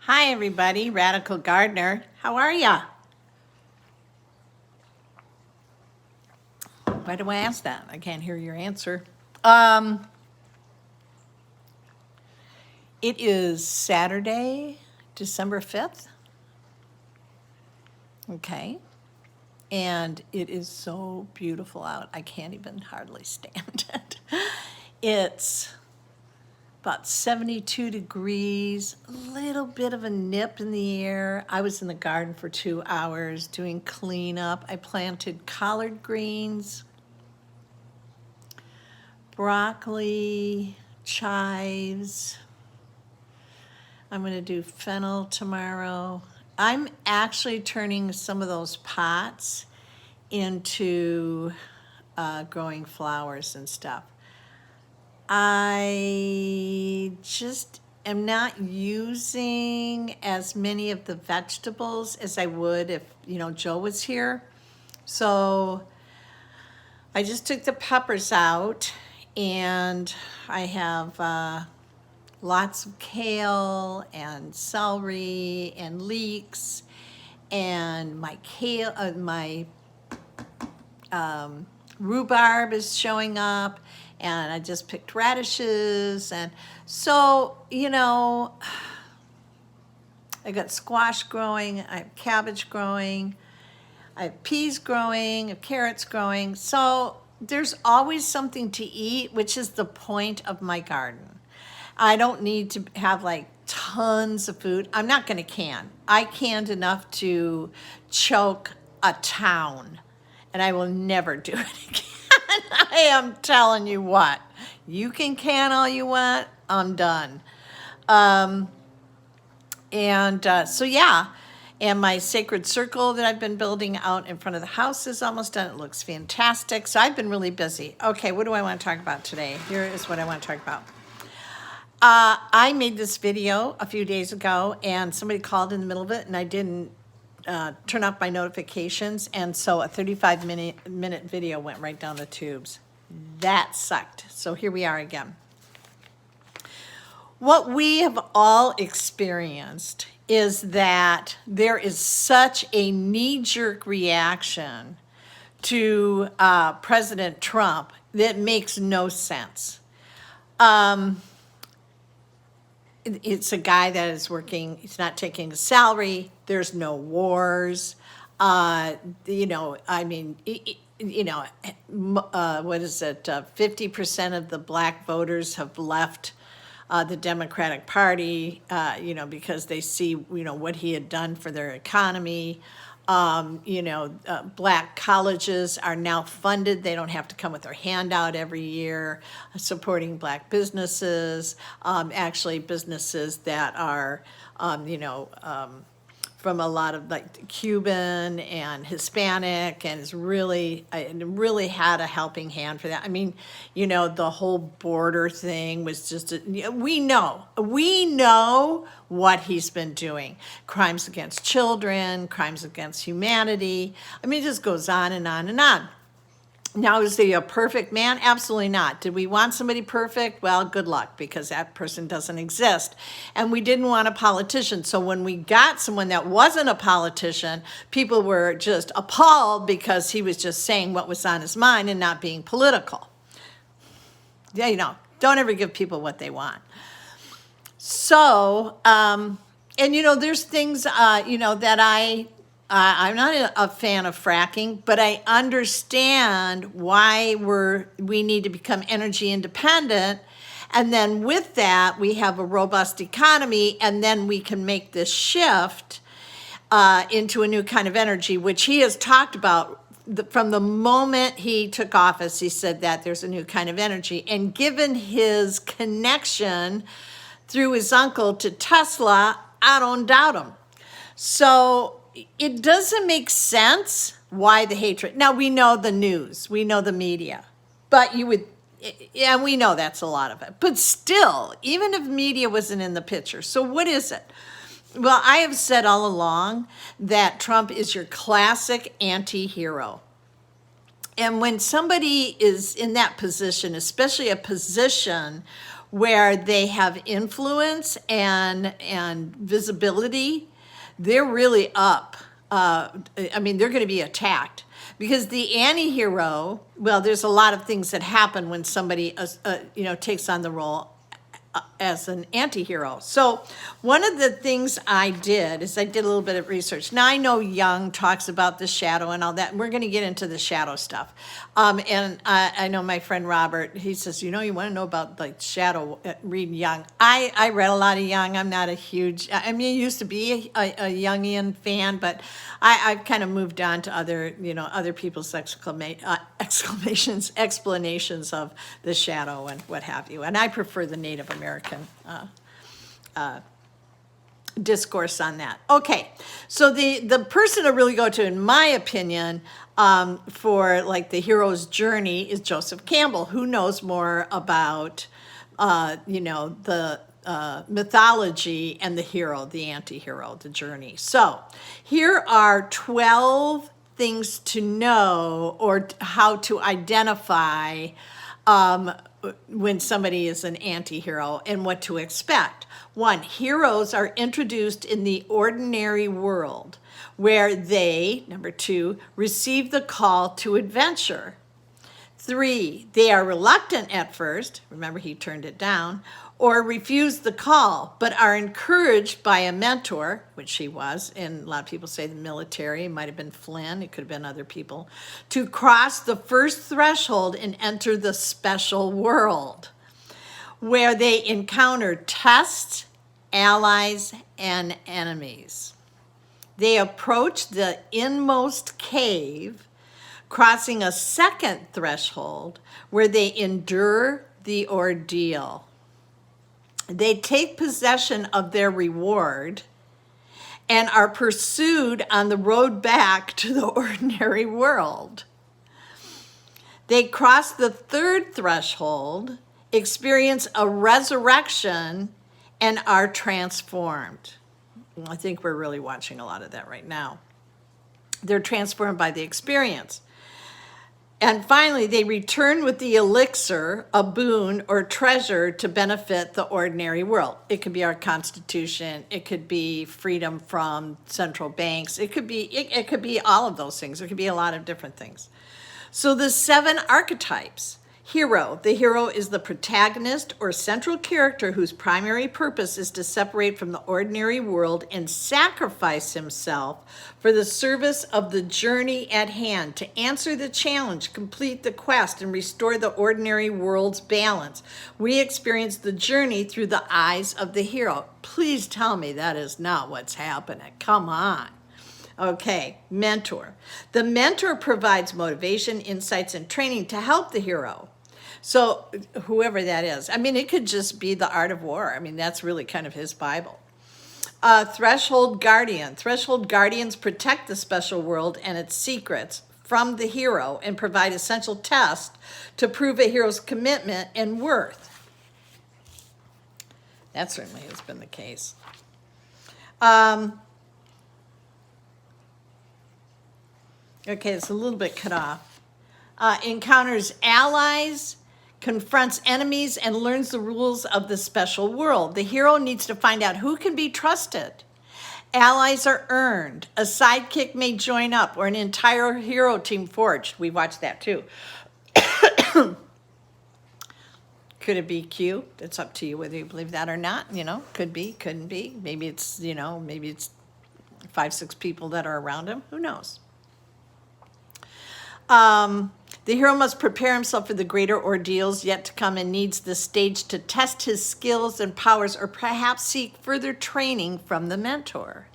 Hi, everybody. Radical Gardener. How are ya? Why do I ask that? I can't hear your answer. It is Saturday, December 5th. Okay. And it is so beautiful out. I can't even hardly stand it. It's about 72 degrees, a little bit of a nip in the air. I was in the garden for 2 hours doing cleanup. I planted collard greens, broccoli, chives. I'm going to do fennel tomorrow. I'm actually turning some of those pots into growing flowers and stuff. I just am not using as many of the vegetables as I would if, Joe was here. So I just took the peppers out, and I have lots of kale and celery and leeks, and my rhubarb is showing up, and I just picked radishes, and so I got squash growing, I have cabbage growing, I have peas growing, I have carrots growing. So there's always something to eat, which is the point of my garden. I don't need to have like tons of food. I'm not going to can. I canned enough to choke a town, and I will never do it again. I am telling you what. You can can all you want. I'm done. So yeah, and my sacred circle that I've been building out in front of the house is almost done. It looks fantastic. So I've been really busy. Okay, what do I want to talk about today? Here is what I want to talk about. I made this video a few days ago, and somebody called in the middle of it, and I didn't turn off my notifications, and so a 35-minute video went right down the tubes. That sucked. So here we are again. What we have all experienced is that there is such a knee-jerk reaction to President Trump that makes no sense. It's a guy that is working, he's not taking a salary, there's no wars. What is it? 50% of the black voters have left the Democratic Party, because they see, what he had done for their economy. Black colleges are now funded. They don't have to come with their handout every year, supporting black businesses, actually businesses that are, from a lot of like Cuban and Hispanic, and is really had a helping hand for that. I mean, the whole border thing was just, we know what he's been doing. Crimes against children, crimes against humanity. I mean, it just goes on and on and on. Now, is he a perfect man? Absolutely not. Did we want somebody perfect? Well, good luck, because that person doesn't exist. And we didn't want a politician. So when we got someone that wasn't a politician, people were just appalled because he was just saying what was on his mind and not being political. Yeah, don't ever give people what they want. So, there's things, that I'm not a fan of fracking, but I understand why we need to become energy independent. And then with that, we have a robust economy, and then we can make this shift into a new kind of energy, which he has talked about from the moment he took office. He said that there's a new kind of energy. And given his connection through his uncle to Tesla, I don't doubt him. So it doesn't make sense why the hatred. Now, we know the news, we know the media, but we know that's a lot of it. But still, even if media wasn't in the picture, so what is it? Well, I have said all along that Trump is your classic anti-hero. And when somebody is in that position, especially a position where they have influence and visibility, they're really up. I mean, they're going to be attacked because the anti-hero, well, there's a lot of things that happen when somebody, takes on the role as an anti-hero. So one of the things I did is I did a little bit of research. Now I know Jung talks about the shadow and all that, and we're going to get into the shadow stuff. And I know my friend Robert, he says, you want to know about like shadow, read Jung. I read a lot of Jung. I'm not a huge, I used to be a Jungian fan, but I've kind of moved on to other people's explanations of the shadow and what have you. And I prefer the Native American discourse on that. Okay, so the person to really go to, in my opinion, for like the hero's journey is Joseph Campbell, who knows more about, the mythology and the hero, the anti-hero, the journey. So here are 12 things to know or how to identify when somebody is an anti-hero and what to expect. 1, heroes are introduced in the ordinary world where they, number 2, receive the call to adventure. 3, they are reluctant at first, remember he turned it down, or refuse the call, but are encouraged by a mentor, which he was, and a lot of people say the military, it might have been Flynn, it could have been other people, to cross the first threshold and enter the special world, where they encounter tests, allies, and enemies. They approach the inmost cave, crossing a second threshold where they endure the ordeal. They take possession of their reward and are pursued on the road back to the ordinary world. They cross the third threshold, experience a resurrection, and are transformed. I think we're really watching a lot of that right now. They're transformed by the experience. And finally, they return with the elixir, a boon or treasure to benefit the ordinary world. It could be our Constitution. It could be freedom from central banks. It could be all of those things. It could be a lot of different things. So the 7 archetypes. Hero. The hero is the protagonist or central character whose primary purpose is to separate from the ordinary world and sacrifice himself for the service of the journey at hand, to answer the challenge, complete the quest, and restore the ordinary world's balance. We experience the journey through the eyes of the hero. Please tell me that is not what's happening. Come on. Okay, mentor. The mentor provides motivation, insights, and training to help the hero. So whoever that is, it could just be the art of war. That's really kind of his Bible. Threshold guardian. Threshold guardians protect the special world and its secrets from the hero and provide essential tests to prove a hero's commitment and worth. That certainly has been the case. Okay, it's a little bit cut off. Encounters allies, confronts enemies, and learns the rules of the special world. The hero needs to find out who can be trusted. Allies are earned. A sidekick may join up or an entire hero team forged. We watched that too. Could it be Q? It's up to you whether you believe that or not. Could be, couldn't be. Maybe it's 5-6 people that are around him. Who knows? The hero must prepare himself for the greater ordeals yet to come and needs the stage to test his skills and powers or perhaps seek further training from the mentor.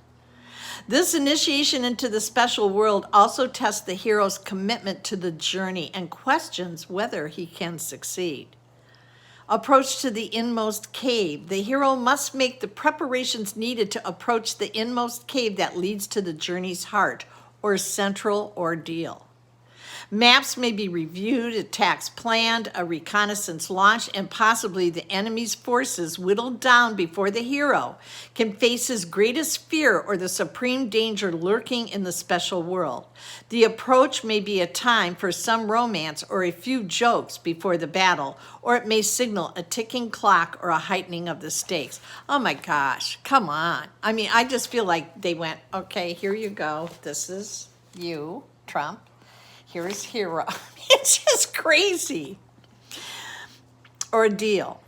This initiation into the special world also tests the hero's commitment to the journey and questions whether he can succeed. Approach to the inmost cave. The hero must make the preparations needed to approach the inmost cave that leads to the journey's heart or central ordeal. Maps may be reviewed, attacks planned, a reconnaissance launched, and possibly the enemy's forces whittled down before the hero can face his greatest fear or the supreme danger lurking in the special world. The approach may be a time for some romance or a few jokes before the battle, or it may signal a ticking clock or a heightening of the stakes. Oh my gosh, come on. I mean, I just feel like they went, okay, here you go. This is you, Trump. Here is hero. It's just crazy. Ordeal.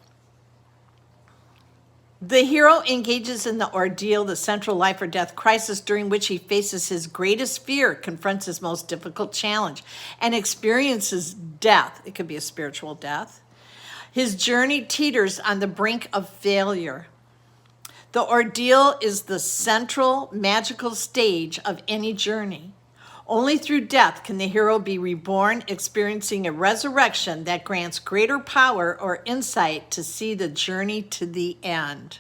The hero engages in the ordeal, the central life or death crisis during which he faces his greatest fear, confronts his most difficult challenge, and experiences death. It could be a spiritual death. His journey teeters on the brink of failure. The ordeal is the central magical stage of any journey. Only through death can the hero be reborn, experiencing a resurrection that grants greater power or insight to see the journey to the end.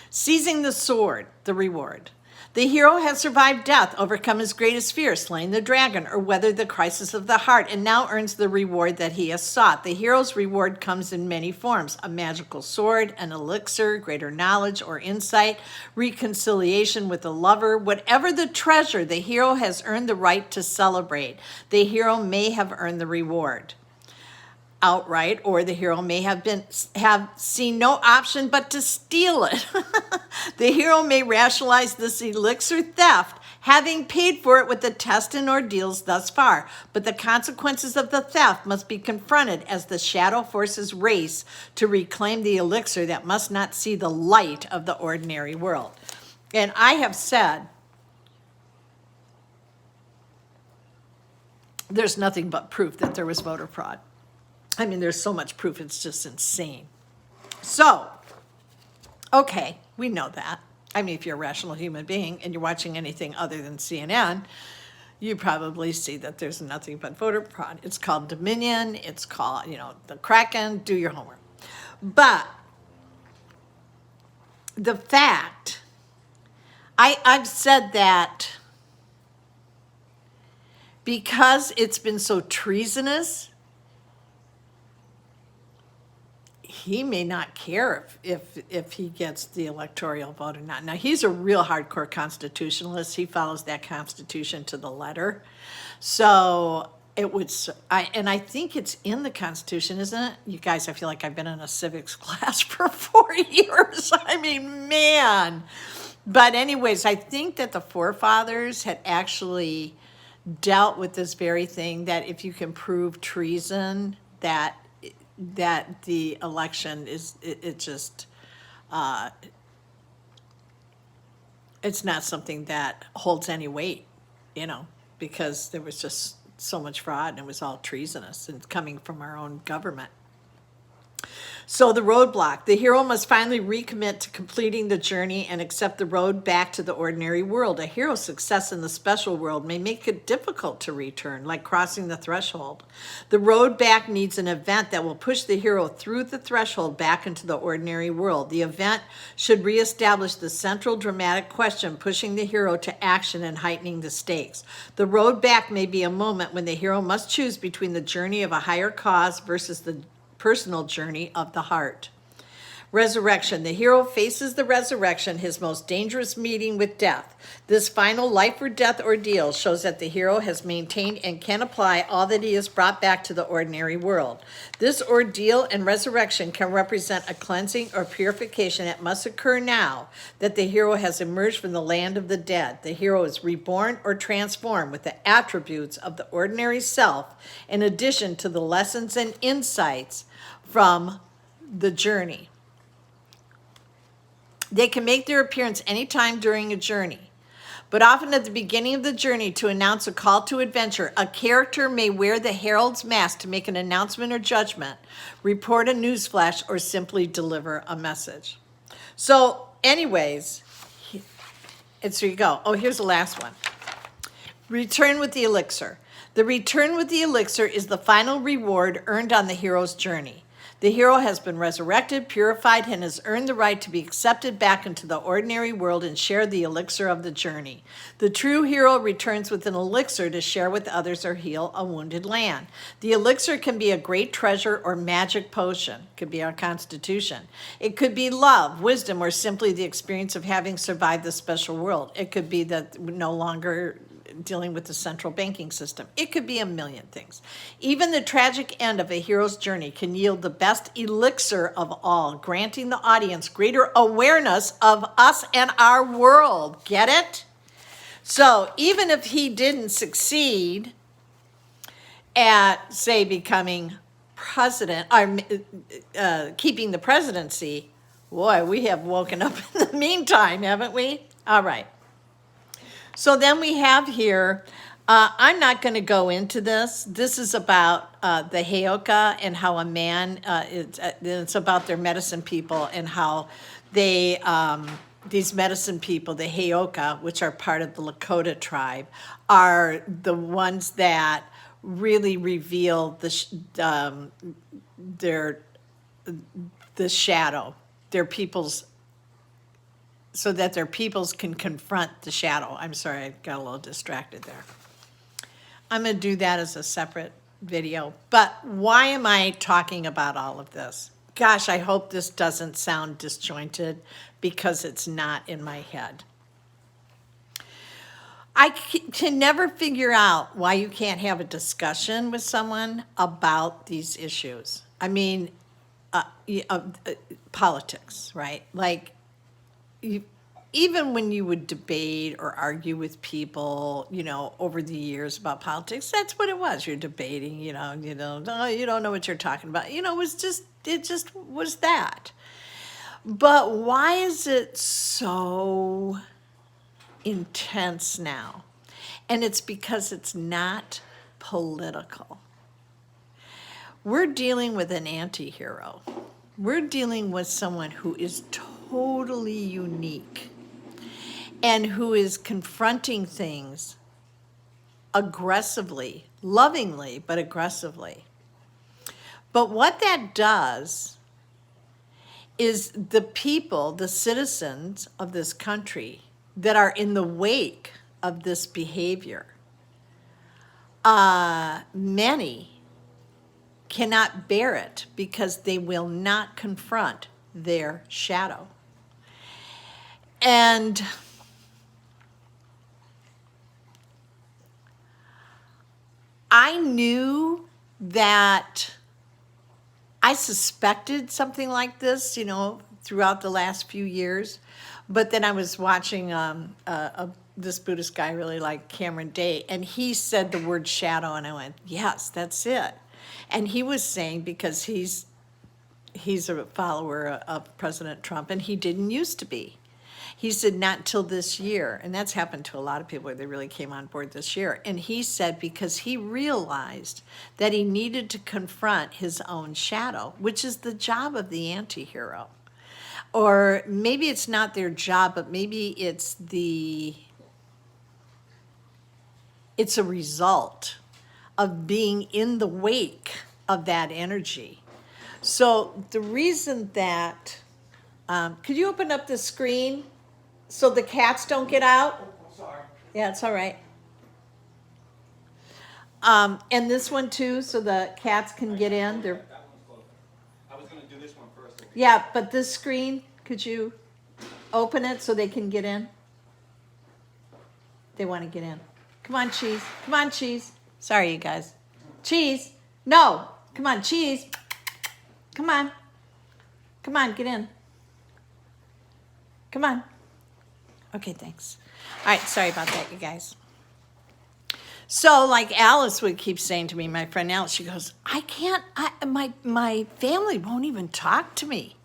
Seizing the sword, the reward. The hero has survived death, overcome his greatest fear, slain the dragon, or weathered the crisis of the heart, and now earns the reward that he has sought. The hero's reward comes in many forms: a magical sword, an elixir, greater knowledge or insight, reconciliation with a lover. Whatever the treasure, the hero has earned the right to celebrate. The hero may have earned the reward outright, or the hero may have seen no option but to steal it. The hero may rationalize this elixir theft, having paid for it with the test and ordeals thus far, but the consequences of the theft must be confronted as the shadow forces race to reclaim the elixir that must not see the light of the ordinary world. And I have said, there's nothing but proof that there was voter fraud. I mean, there's so much proof, it's just insane. So, okay, we know that. I mean, if you're a rational human being and you're watching anything other than CNN, you probably see that there's nothing but voter fraud. It's called Dominion, it's called, the Kraken, do your homework. But the fact, I've said that because it's been so treasonous, he may not care if he gets the electoral vote or not. Now, he's a real hardcore constitutionalist. He follows that Constitution to the letter. So it would, and I think it's in the Constitution, isn't it? You guys, I feel like I've been in a civics class for 4 years. I mean, man. But anyways, I think that the forefathers had actually dealt with this very thing, that if you can prove treason, that the election is, it just, it's not something that holds any weight, because there was just so much fraud and it was all treasonous and coming from our own government. So the roadblock, the hero must finally recommit to completing the journey and accept the road back to the ordinary world. A hero's success in the special world may make it difficult to return, like crossing the threshold. The road back needs an event that will push the hero through the threshold back into the ordinary world. The event should reestablish the central dramatic question, pushing the hero to action and heightening the stakes. The road back may be a moment when the hero must choose between the journey of a higher cause versus the personal journey of the heart. Resurrection. The hero faces the resurrection, his most dangerous meeting with death. This final life or death ordeal shows that the hero has maintained and can apply all that he has brought back to the ordinary world. This ordeal and resurrection can represent a cleansing or purification that must occur now that the hero has emerged from the land of the dead. The hero is reborn or transformed with the attributes of the ordinary self, in addition to the lessons and insights from the journey. They can make their appearance anytime during a journey, but often at the beginning of the journey to announce a call to adventure. A character may wear the herald's mask to make an announcement or judgment, report a newsflash, or simply deliver a message. So anyways, and so you go. Oh, here's the last one. Return with the elixir. The return with the elixir is the final reward earned on the hero's journey. The hero has been resurrected, purified, and has earned the right to be accepted back into the ordinary world and share the elixir of the journey. The true hero returns with an elixir to share with others or heal a wounded land. The elixir can be a great treasure or magic potion. It could be our constitution. It could be love, wisdom, or simply the experience of having survived the special world. It could be that we're no longer dealing with the central banking system. It could be a million things. Even the tragic end of a hero's journey can yield the best elixir of all, granting the audience greater awareness of us and our world. Get it? So even if he didn't succeed at, say, becoming president, or keeping the presidency, boy, we have woken up in the meantime, haven't we? All right. So then we have here, I'm not going to go into this. This is about the Heoka and how a man, it's about their medicine people and how they, these medicine people, the Heoka, which are part of the Lakota tribe, are the ones that really reveal the shadow, their people's, so that their peoples can confront the shadow. I'm sorry, I got a little distracted there. I'm going to do that as a separate video. But why am I talking about all of this? Gosh, I hope this doesn't sound disjointed because it's not in my head. I can never figure out why you can't have a discussion with someone about these issues. I mean, politics, right? Like, even when you would debate or argue with people, over the years about politics, that's what it was. You're debating, oh, you don't know what you're talking about. It just was that. But why is it so intense now? And it's because it's not political. We're dealing with an anti-hero. We're dealing with someone who is totally unique and who is confronting things aggressively, lovingly, but aggressively. But what that does is the people, the citizens of this country that are in the wake of this behavior, many cannot bear it because they will not confront their shadow. And I knew that I suspected something like this, throughout the last few years. But then I was watching this Buddhist guy I really like, Cameron Day, and he said the word shadow, and I went, yes, that's it. And he was saying, because he's a follower of President Trump, and he didn't used to be. He said, not till this year, and that's happened to a lot of people where they really came on board this year. And he said because he realized that he needed to confront his own shadow, which is the job of the anti-hero. Or maybe it's not their job, but maybe it's a result of being in the wake of that energy. So the reason that, could you open up the screen so the cats don't get out? Sorry. Yeah, it's all right. And this one too, so the cats can get in. They're, That one's closed. I was going to do this one first. yeah, but this screen, could you open it so they can get in? They want to get in. Come on, Cheese. Come on, Cheese. Sorry, you guys. Cheese. No. Come on, Cheese. Come on. Come on, get in. Come on. Okay, thanks. All right, sorry about that, you guys. So, like Alice would keep saying to me, my friend Alice, she goes, my family won't even talk to me.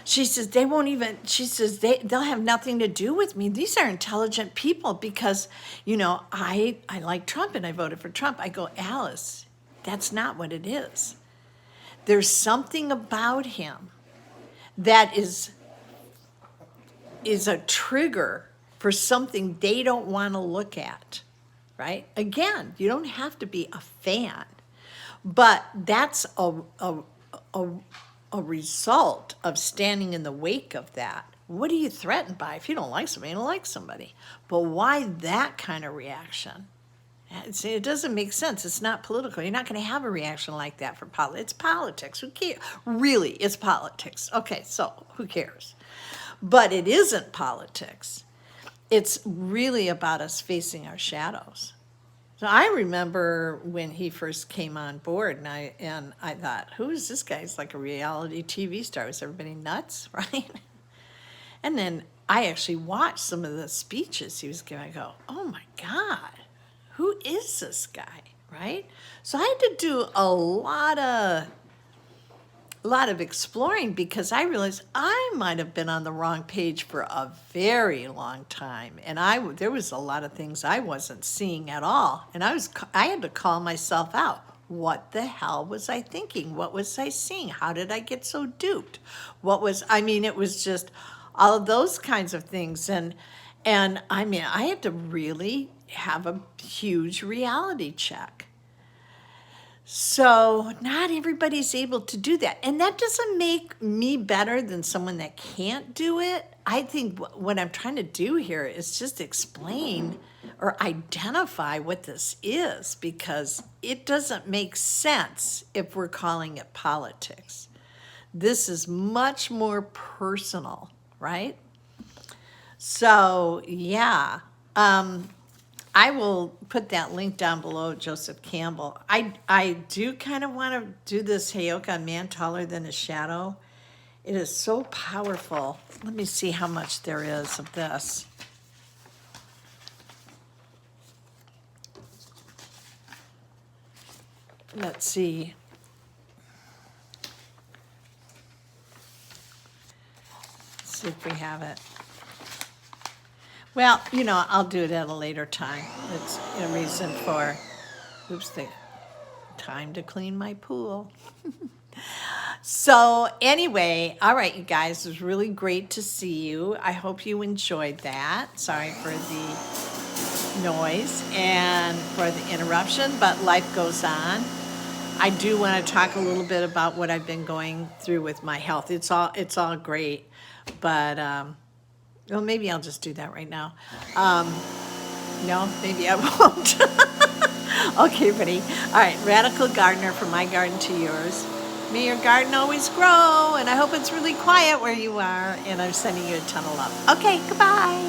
She says, they'll have nothing to do with me. These are intelligent people because, I like Trump and I voted for Trump. I go, Alice, that's not what it is. There's something about him that is a trigger for something they don't want to look at, right? Again, you don't have to be a fan, but that's a, a result of standing in the wake of that. What are you threatened by? If you don't like somebody, you don't like somebody. But why that kind of reaction? It doesn't make sense. It's not political. You're not going to have a reaction like that for politics. It's politics. Who cares? Really, it's politics. Okay, so who cares? But it isn't politics. It's really about us facing our shadows. So I remember when he first came on board, and I thought, who is this guy? He's like a reality TV star. Is everybody nuts, right? And then I actually watched some of the speeches he was giving. I go, oh my God, who is this guy, right? So I had to do a lot of exploring because I realized I might have been on the wrong page for a very long time, and there was a lot of things I wasn't seeing at all, and I had to call myself out. What the hell was I thinking? What was I seeing? How did I get so duped? It was just all of those kinds of things, and I had to really have a huge reality check. So not everybody's able to do that. And that doesn't make me better than someone that can't do it. I think what I'm trying to do here is just explain or identify what this is, because it doesn't make sense if we're calling it politics. This is much more personal, right? So, yeah. I will put that link down below, Joseph Campbell. I do kind of want to do this Heyoka, Man Taller Than a Shadow. It is so powerful. Let me see how much there is of this. Let's see. Let's see if we have it. Well, I'll do it at a later time. It's a reason for, the time to clean my pool. So anyway, all right, you guys, it was really great to see you. I hope you enjoyed that. Sorry for the noise and for the interruption, but life goes on. I do want to talk a little bit about what I've been going through with my health. It's all great, but well, maybe I'll just do that right now. No, maybe I won't. Okay, buddy. All right, Radical Gardener, from my garden to yours. May your garden always grow, and I hope it's really quiet where you are, and I'm sending you a ton of love. Okay, goodbye.